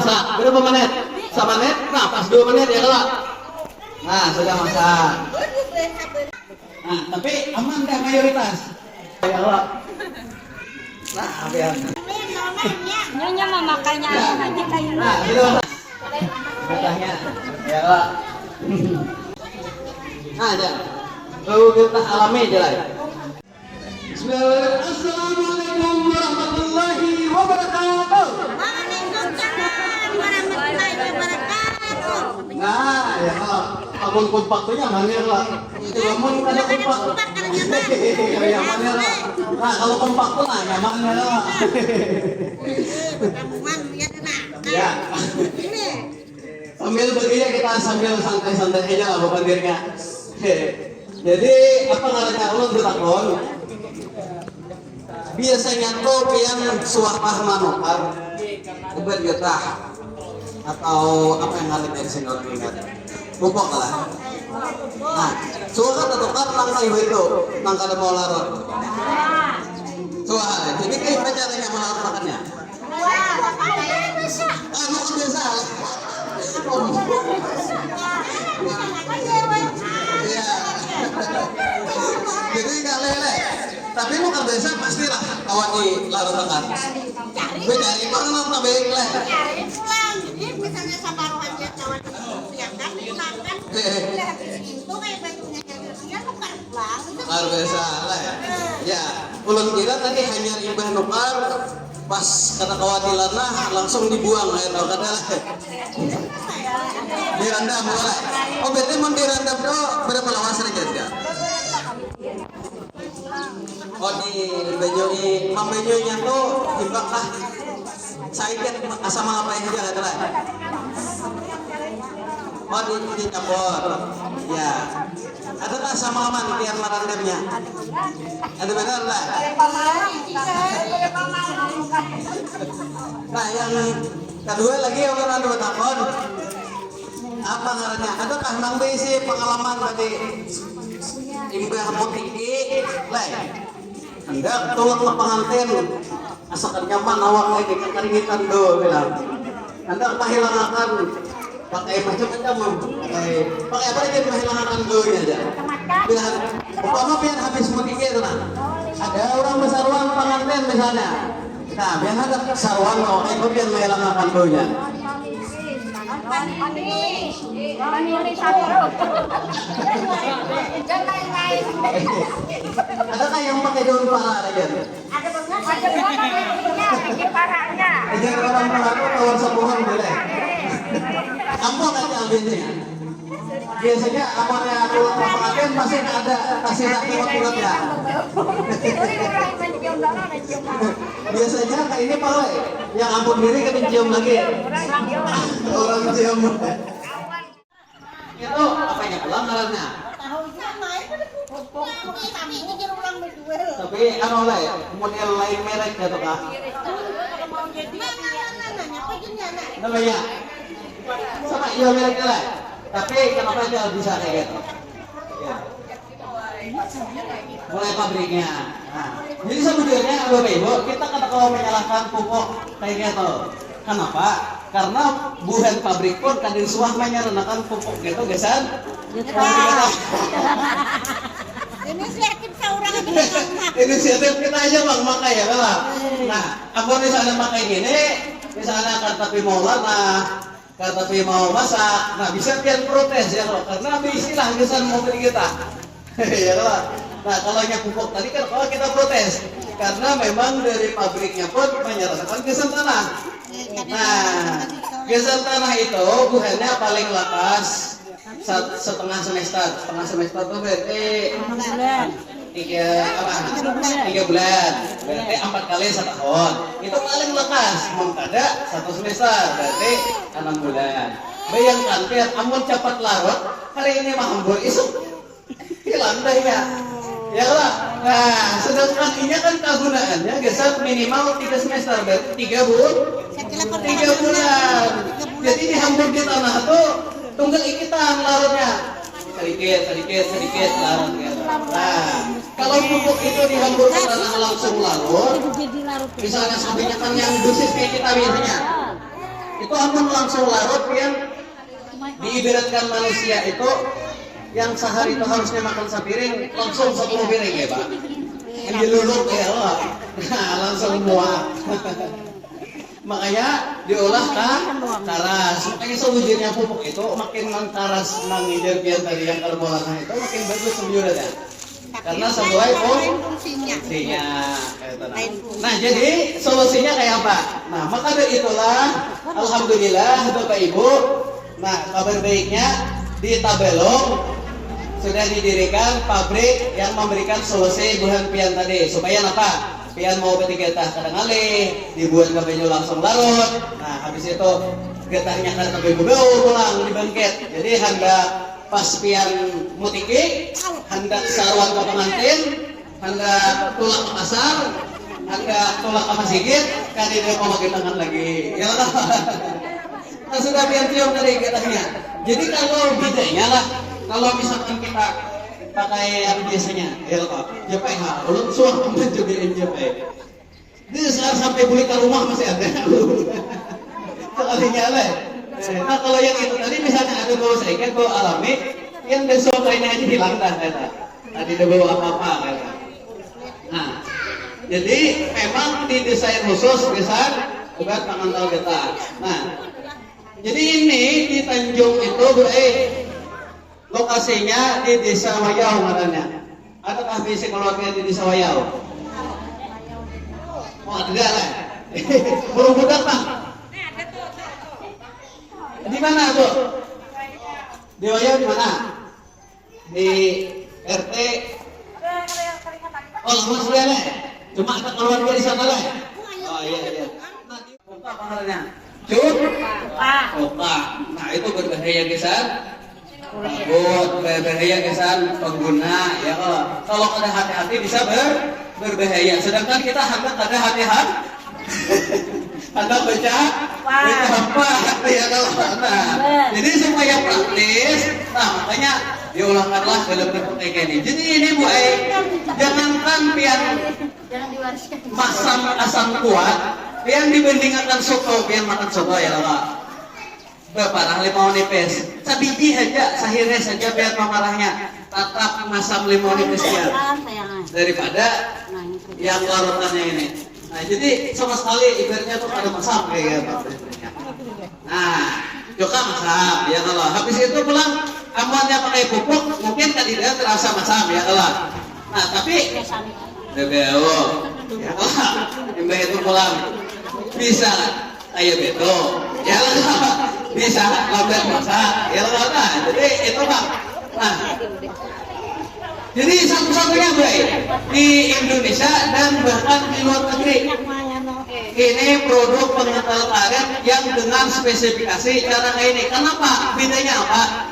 masak. Berapa menit? Sama menit? Nah, pas 2 menit ya kalau. Nah, sudah masak. Nah, tapi aman nggak mayoritas? Ya kalau. Nah, biar. Nyonya mau makannya aja kayak Nah, itu katanya. Ya kalau. Nah, aja. Lalu kita alami aja lah. Bismillahirrahmanirrahim. Assalamualaikum warahmatullahi wabarakatuh. Waalaikumsalam warahmatullahi wabarakatuh. Nah, ya kalau abang kompak tuh nyamannya lah. Itu abang ada kompak. Ya nyamannya lah. Nah, kalau kompak tuh lah nyamannya lah. Ya. Sambil begini kita sambil santai-santai aja lah bapak-bapak. Jadi apa namanya ulun bertakon? Biasanya tuh pian suapah manukar ubat getah atau apa yang ada dari sini orang ingat pupuk lah. Nah, suaka tetukar langkah itu langkah ada mau larut. Suaka, jadi kayak caranya melarut makannya. Anu biasa. Iya. Jadi nggak lele. Tapi lu kan biasa pastilah kawan di larut makan. Cari mana tapi lele. Cari pulang. Jadi misalnya sama rohannya kawan siapkan makan. Itu kayak batunya dia nukar pulang. Luar biasa lah ya. Ya, ulun kira tadi hanya imbah nukar pas kata kawatilan nah langsung dibuang ya tau kata lah. Direndam mulai. Oh berarti mau direndam tuh berapa lama saja ya? Oh di Banyuwangi, Banyuwangi tuh timbang lah. Saya kan asam apa yang aja kata lah. Oh di campur. Ya. Ada tak sama aman biar merendamnya? Ada benar lah. Nah yang kedua lagi yang orang ada takon apa ngarannya? Adakah nang besi pengalaman tadi imbah mutiki lah? Hendak tolong pengantin asalkan nyaman awak lagi kekeringitan do bilang. Hendak pahilangkan pakai macam-macam pakai apa aja menghilangkan doanya aja bilang umpama biar habis mutiki itu nah ada orang bersaruan pengantin misalnya nah biar ada saruan mau itu biar menghilangkan doanya adakah yang pakai daun pala aja Ada parahnya. jangan orang pala itu tawar sepuhan boleh ampun aja ambilnya biasanya amonnya aku pengantin masih ada kasih urat ya biasanya kayak ini pala yang ampun diri kan cium lagi orang cium itu apanya pelanggarannya tapi anu lah ya model lain merek gitu kak namanya sama iya mereknya lah tapi kenapa dia bisa kayak gitu ya. Mulai pabriknya nah, jadi sebenarnya bapak ibu kita kalau menyalahkan pupuk kayak gitu kenapa? Karena bukan pabrik pun kadang suah menyarankan pupuk gitu gesan Inisiatif seorang inisiatif kita aja bang makai ya bang. Nah aku misalnya makai gini misalnya kata mau lana kata mau masak nah bisa pian protes ya loh karena istilah gesan mobil kita ya loh. Nah kalau yang pupuk tadi kan kalau kita protes karena memang dari pabriknya pun menyarankan gesan tanah. Nah gesan tanah itu buahnya paling lakas setengah semester tuh berarti 3 bulan berarti 4 kali setahun itu paling lekas mengkada 1 semester berarti 6 bulan bayangkan biar amun cepat larut hari ini mah ambur isuk hilang dah ya lah nah sedangkan ini kan kegunaannya geser minimal 3 semester berarti 3 bulan jadi dihambur di tanah tuh tunggal ikitan larutnya sedikit larutnya. Nah kalau pupuk itu dihambur ke tanah langsung larut misalnya sampingnya kan yang dosis kayak kita biasanya Itu amun langsung larut yang diibaratkan manusia itu yang sehari itu harusnya makan sepiring langsung 10 piring ya Pak. Yang diluluk ya Allah. Nah, langsung muat. Makanya diolah karas. Makanya sewujudnya pupuk itu makin mengkaras mengijar pian tadi yang kalau bolanya itu makin bagus sejujurnya. Karena sesuai fungsinya. Nah, jadi solusinya kayak apa? Nah, maka dari itulah alhamdulillah Bapak Ibu. Nah, kabar baiknya di Tabelong sudah didirikan pabrik yang memberikan solusi buhan pian tadi supaya apa? Pian mau ketiga tah kadang alih dibuat ke banyu langsung larut. Nah, habis itu getahnya kan sampai bau pulang dibangkit. Jadi hendak pas pian mutiki, hendak sarwan ke pengantin, hendak tulak ke pasar, hendak tulak ke masjid, kan dia mau pakai tangan lagi. Ya Allah. Nah, sudah pian cium dari getahnya. Jadi kalau bedanya lah, kalau misalkan kita pakai yang biasanya, ya Pak, JPH, ulun suah mencobain JPH. Dia sekarang sampai beli ke rumah masih ada. Sekalinya lah. Nah kalau yang itu tadi misalnya ada bau sedikit, bau alami, yang besok lainnya aja hilang dah kata. Tadi ada bau apa-apa kata. Nah, jadi memang didesain khusus besar obat pengantal getah. Nah, jadi ini di Tanjung itu lokasinya di Desa Wayau katanya. Adakah basic keluarga di Desa Wayau? Oh ada lah. Belum budak Pak. Di mana tuh? Di Wayau di mana? Di RT. Oh lama sudah lah. Cuma ada keluarga di sana lah. Oh iya. Apa pahalnya? Opa. Nah itu berbahaya kesan. Takut berbahaya kesan pengguna ya kalau ada hati-hati bisa berbahaya. Sedangkan kita hendak ada hati-hati. Anda baca apa ya kalau nah, jadi supaya praktis. Nah makanya diulangkanlah dalam bentuk kayak gini. Jadi ini Bu jangankan pian masam asam kuat, pian dibandingkan soto, pian makan soto ya Pak. Bapak limau nipis, sabiji aja, sahirnya saja biar marahnya. Tatap masam limau nipis ya, daripada yang larutannya ini. Nah jadi sama sekali ibaratnya tuh ada masam kayak gitu. Nah, juga masam ya kalau habis itu pulang amannya pakai pupuk mungkin kan tidak terasa masam ya kalau. Nah tapi BBO ya kalau imbah itu pulang bisa kayak beto ya lah bisa lompat masak ya lah nah jadi itu Pak. Nah jadi satu-satunya baik di Indonesia dan bahkan di luar negeri ini produk pengental karet yang dengan spesifikasi cara kayak ini. Kenapa? Bedanya apa?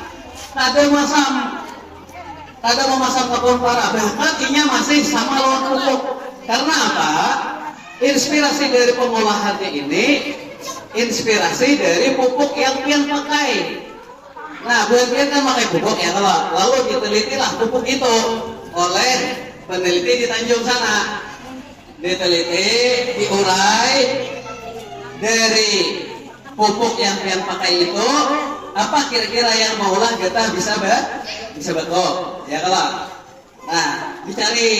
Ada memasang kebun parah, bahkan ini masih sama lawan pupuk. Karena apa? Inspirasi dari pengolahannya ini inspirasi dari pupuk yang pian pakai. Nah, buat pian kan pakai pupuk ya kalau lalu ditelitilah pupuk itu oleh peneliti di Tanjung sana. Diteliti, diurai dari pupuk yang pian pakai itu apa kira-kira yang maulah kita bisa betul ya kalau. Nah, dicari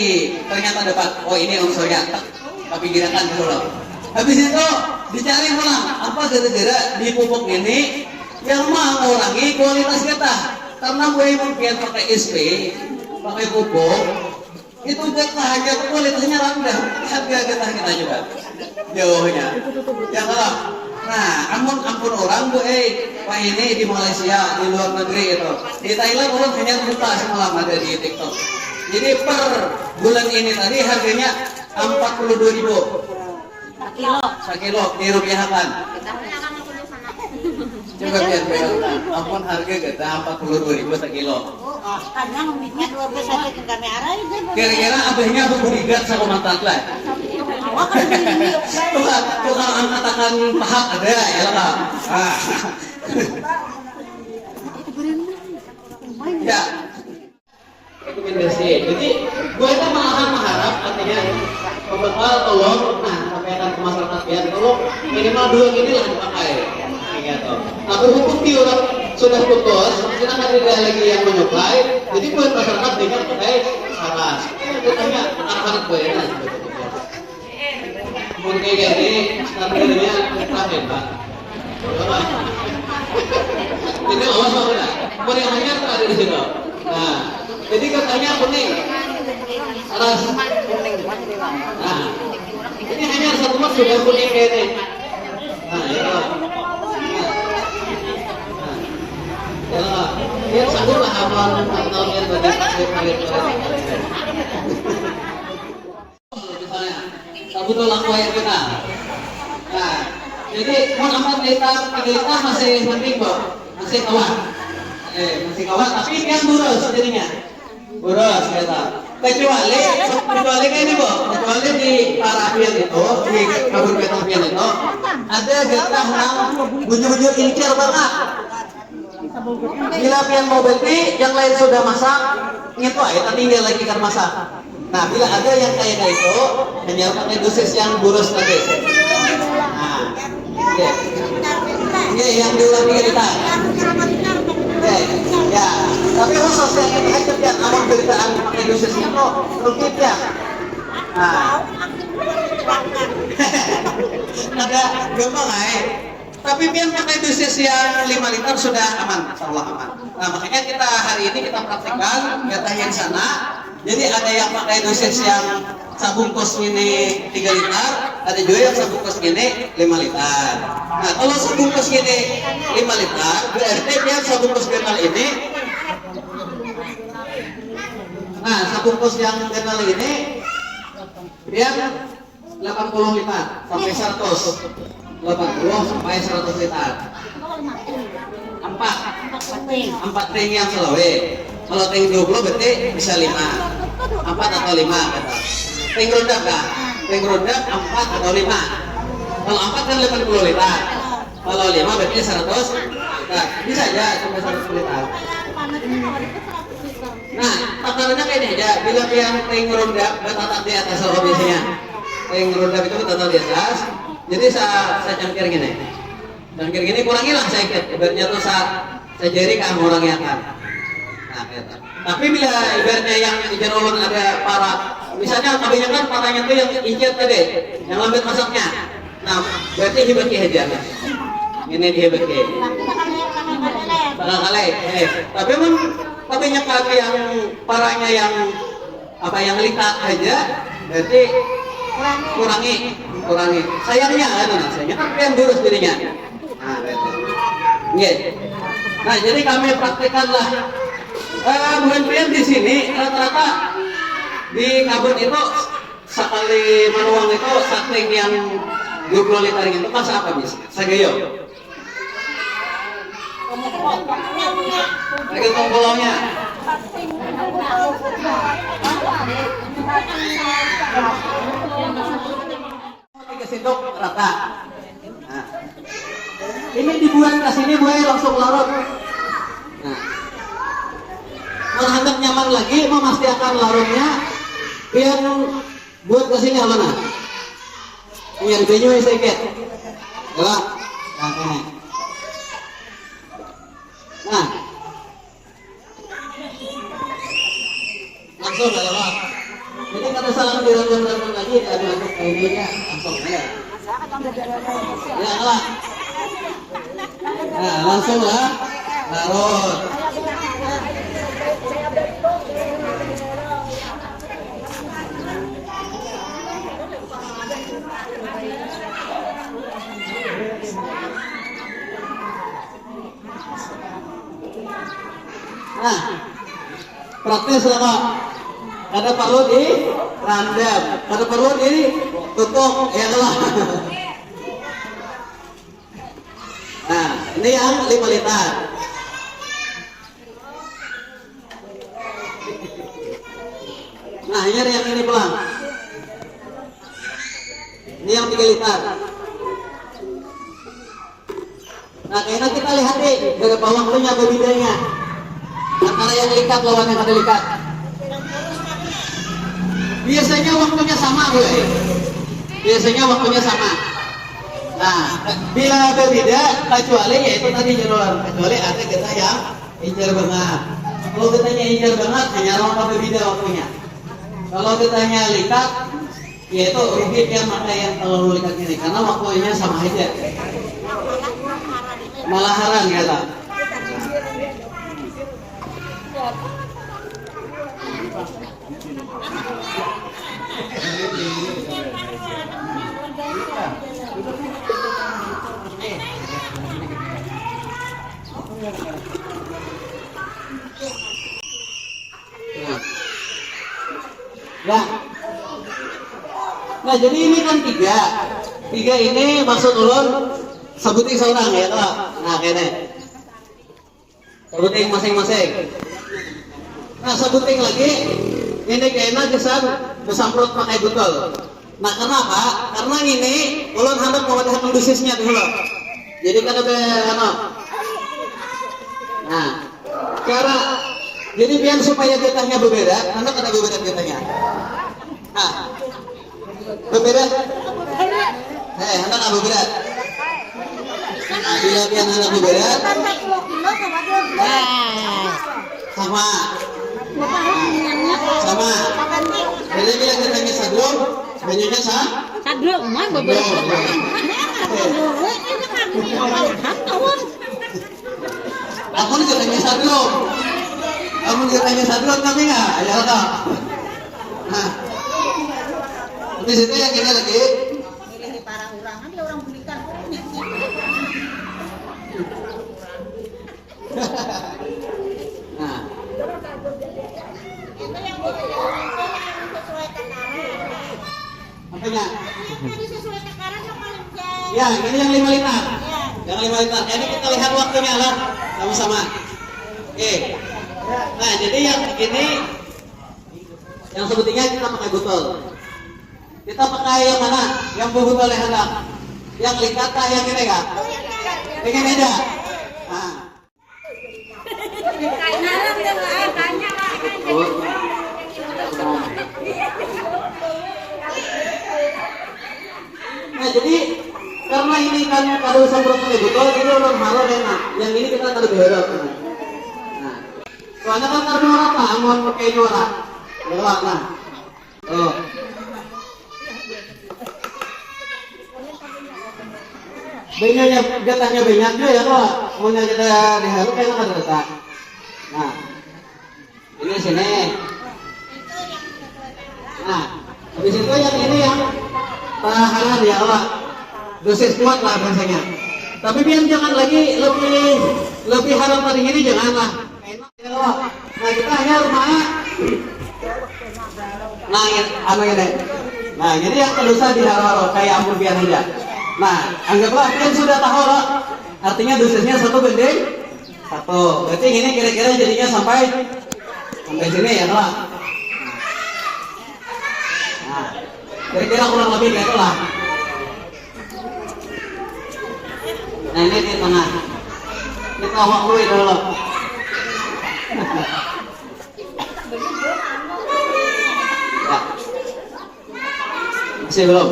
ternyata dapat oh ini unsurnya tapi gerakan dulu. Habis itu dicari ulang apa gara-gara di pupuk ini yang mengurangi kualitas getah. Karena gue mungkin pakai SP, pakai pupuk itu getah aja kualitasnya rendah, harga getah kita juga jauhnya. Ya kalau, nah ampun orang bu, wah ini di Malaysia, di luar negeri itu, di Thailand orang hanya buka semalam ada di TikTok. Jadi per bulan ini tadi harganya 42.000 sekilo dirupiahkan. Coba biar bayangkan, ampun harga kita 42.000 sekilo. Karena umitnya 12 saja ke kami arah itu. Kira-kira abahnya berbudigat sama mantan lah. Awak kan ini. Tukang angkatakan paha ada ya lah. Ya. Rekomendasi. Jadi gue itu malahan mengharap artinya pembekal tolong, nah sampaikan ke masyarakat biar tolong minimal 2 ini lah dipakai. Nah berhubung diurap sudah putus, sedangkan tidak lagi yang menyuplai, jadi buat masyarakat dengan pakai saran. Tanya anak-anak gue ya. Mungkin kayak gini, standarnya kita hebat. Ini awas mana? Mana yang hanya ada di situ. Nah, jadi katanya kuning. Alas. Nah, ini hanya satu mas sudah kuning kayak ini. Nah, ya. Ya, sanggup lah amal tahunnya bagi misalnya, betul laku air kita. Nah, jadi mau amat kita masih penting kok, masih kawan, masih kawan. Tapi yang boros jadinya, boros kita. Kecuali kayak ini bu, kecuali di Parapian itu, di Kabupaten Pian itu, ada getah yang bunyi-bunyi incir banget. Bila pian mau beli, yang lain sudah masak, itu aja tinggal lagi kan masak. Nah, bila ada yang kayak itu, hanya pakai dosis yang boros tadi. Nah, ya, yang diulangi kita. Ya, tapi khusus yang ini aja yang aman beritaan pakai dosisnya kok rugi ya. Nah, ada gampang tapi biar pakai dosis yang 5 liter sudah aman, insyaallah aman. Nah makanya kita hari ini kita praktekkan data yang sana. Jadi ada yang pakai dosis yang sabungkus ini 3 liter, ada juga yang sabungkus ini 5 liter. Nah kalau sabungkus ini 5 liter, berarti biar sabungkus kenal ini. Nah sabungkus yang kenal ini dia 80 liter sampai 100. 80 sampai 100 liter. 4 ring yang selawe. Kalau ring 20 berarti bisa 5. 4 atau 5 kata. Ring rondak kah? Ring rondak 4 atau 5. Kalau 4 kan 80 liter. Kalau 5 berarti 100 liter. Bisa aja sampai 100 liter. Nah, takarannya kayak ini aja. Bila yang ring rondak bertatak di atas kalau biasanya. Ring rondak itu bertatak di atas. Jadi saya cangkir gini, kurangilah sedikit. Ibaratnya tuh saya jari kan orangnya kan. Nah, gitu. Tapi bila ibaratnya yang ijen ulun ada para, misalnya kebanyakan paranya tuh yang incit tadi, yang lambat masaknya. Nah, berarti dibagi aja. Ini dibagi. Barangkali. Tapi memang kebanyakan yang paranya yang apa yang likat aja, berarti kurangi. Sayangnya kan yang boros jadinya. Nah, nah, jadi kami praktekanlah. Bukan pian di sini rata-rata di kabut itu sekali manuang itu saking yang 20 liter itu pas apa bisa? Sagayo. Lagi tongkolongnya. Sendok rata. Nah, ini dibuat ke sini buaya langsung larut. Nah, kalau hendak nyaman lagi, memastikan larutnya biar buat ke sini apa yang penyu sedikit. Ya, nah, langsung ya Pak. Jadi kata salam direndam lagi, diaduk-aduk kayaknya langsung aja. Ya lah. Nah langsung lah, larut. Nah, praktis lah Pak. Ada perlu di randam, ada perlu di tutup, ya lah. Nah, ini yang 5 liter. Nah, ini yang ini pulang. Ini yang 3 liter. Nah, kayaknya kita lihat nih, dari bawang punya apa bedanya antara yang likat lawan yang ada likat. Biasanya waktunya sama, gue. Biasanya waktunya sama. Nah, bila berbeda kecuali yaitu tadi jalur kecuali ada kita yang incer banget. Kalau kitanya incer banget hanya rongga berbeda waktunya. Kalau kitanya likat yaitu rugi dia maka yang terlalu likat ini karena waktunya sama aja. Malaharan ya lah. Nah, jadi ini kan tiga ini maksud ulun sebuting seorang ya toh. Nah kene sebuting masing-masing. Nah sebuting lagi ini kayaknya disamprot pakai botol. Nah kenapa? Karena ini ulun hendak mewadahi dosisnya dulu. Jadi kan ada nah cara jadi biar supaya getahnya berbeda, hendak ada berbeda getahnya. Nah berbeda. Hendak ada berbeda. Nah, bila biar hendak berbeda. Sama. Sama. Jadi bila getahnya sadrum, banyaknya Sadrum mah beberapa. Aku nih getahnya sadrum. Kamu getahnya sadrum tapi nggak? Ya toh. Nah, di situ yang ini lagi. Ini para orang, ada orang belikan. Nah, Itu yang sesuai takaran. apanya? Ini sesuai takaran yang paling jauh. Ya, ini yang 5 liter. Yang 5 liter. Ini kita lihat waktunya lah sama-sama. Oke. Nah, jadi yang ini yang sebetulnya kita pakai botol. Kita pakai yang mana? Yang botol yang hendak. Yang likat kah yang ini kah? Pengen beda. Nah. Oh. Nah, jadi karena ini kan kado semprot pakai botol, ini ulun malu enak. Yang ini kita kado beda. Nah, soalnya kan kado apa? Amun pakai juara. Belak nah. Oh. Benyaknya getahnya banyak juga ya kalau maunya kita dihalu kayak ada letak. Nah, ini sini. Nah, habis itu yang ini yang tahanan ya Allah. Dosis kuat lah biasanya. Tapi biar jangan lagi lebih haram dari ini janganlah. Enak ya Allah. Nah kita hanya rumah. Nah, ini. Nah, jadi yang kedosa dihalau kayak ampun biar aja. Nah, anggaplah kalian sudah tahu loh. Artinya dosisnya 1 banding 1. Berarti ini kira-kira jadinya sampai sini ya toh. Nah, kira-kira kurang lebih kayak itulah. Nah, ini di tengah. Kita waktu dulu. Ya. Masih belum?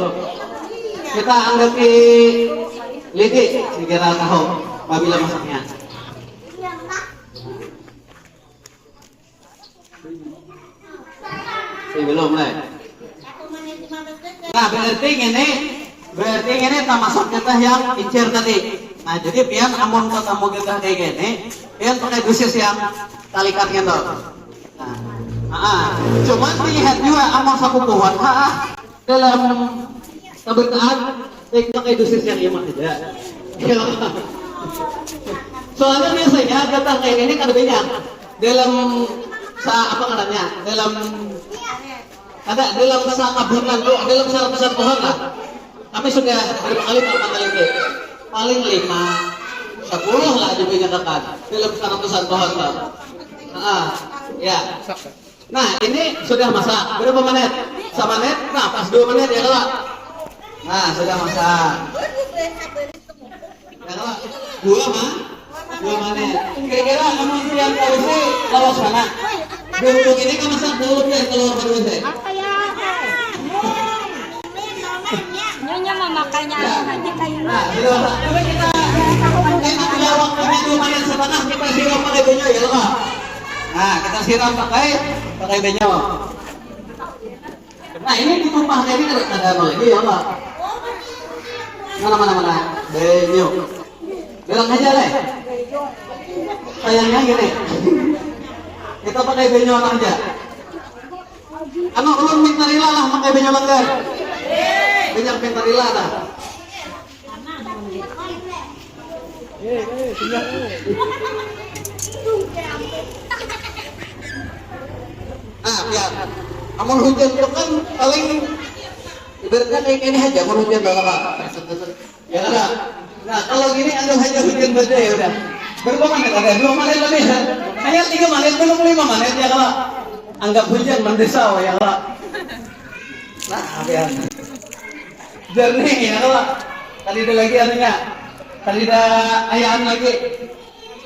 Kita anggapi lidi sekira tahu apabila masaknya. Belum lah. Nah berarti ini termasuk kita yang incer tadi. Nah jadi pian amun ketemu kita kayak gini, pian pakai dosis yang talikatnya tuh. Nah, cuman dilihat juga amun sakupuan dalam keberkaan kita pakai dosis yang iman aja. Soalnya biasanya kita kayak gini kan banyak dalam apa namanya dalam kaburan tuh dalam 100 pohon lah. Kami sudah berapa kali ini paling 5, 10 lah dinyatakan dalam 100 pohon tuh. Ya. Nah ini sudah masak berapa menit? 1 menit? Nah pas 2 menit ya kalau. Nah sudah masak. Ya kalau 2 menit. Kira-kira kamu yang tahu sih lawas mana? Dulu ini kan masak dulu ya keluar baru sih. Nyonya mama makanya aja kayak Nah, coba kita ini bila waktunya 2 menit setengah kita siram pakai benyo ya loh. Nah, kita siram pakai benyo. Nah, ini ditumpah kayak ini ada apa lagi ya loh. Mana benyo. Bilang aja deh. Sayangnya gini. Kita pakai benyo aja. Ano ulun minta rila lah pakai benyo langgar. Banyak minta rila dah. Nah, biar amun hujan itu kan paling ibaratkan ini aja amun hujan berapa? Ya kan? Nah, kalau gini anggap aja hujan badai ya udah. Berapa menit ada? 2 menit lebih. Hanya 3 menit belum 5 menit ya kalau anggap hujan mendesau ya kalau. Nah, biar jernih ya kalau. Kali ada lagi anunya. Kali ada ayam lagi.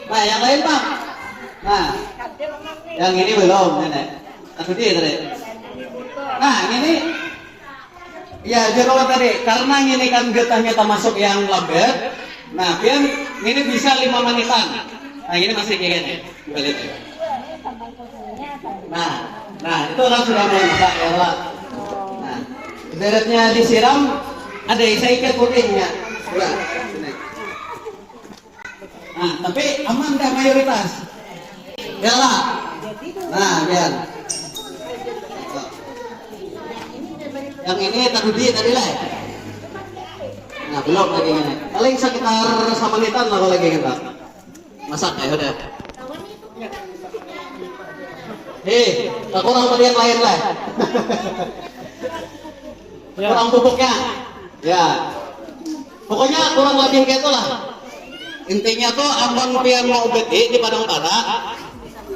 Nah, yang lain Pak. Nah, yang ini belum, nenek. Aku dia tadi. Nah, ini ya kalau tadi karena ini kan getahnya termasuk yang lambat. Nah, biar ini bisa 5 menitan. Nah, ini masih kayak gini. Coba lihat. Nah, itu kan sudah mulai masak ya, Pak. Nah, ibaratnya disiram ada saya ikat putihnya. Coba. Nah, tapi aman dah mayoritas. Ya lah. Nah, biar. Yang ini tadi lah. Nah, belum lagi ini. Paling sekitar 1 menitan lah kalau lagi kita. Masak ya udah. Tak kurang dari yang lain lah. Kurang pupuknya. Ya. Pokoknya kurang lebih kayak itulah. Intinya tuh abang pian mau gede di Padang Barat.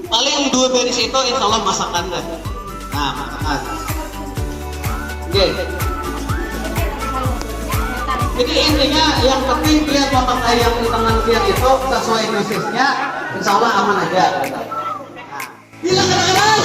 Paling 2 beris itu insya Allah masakan deh. Nah, masakan. Oke. Jadi intinya yang penting dia memakai yang di tangan pian itu sesuai dosisnya, insya Allah aman aja. Bilang keras.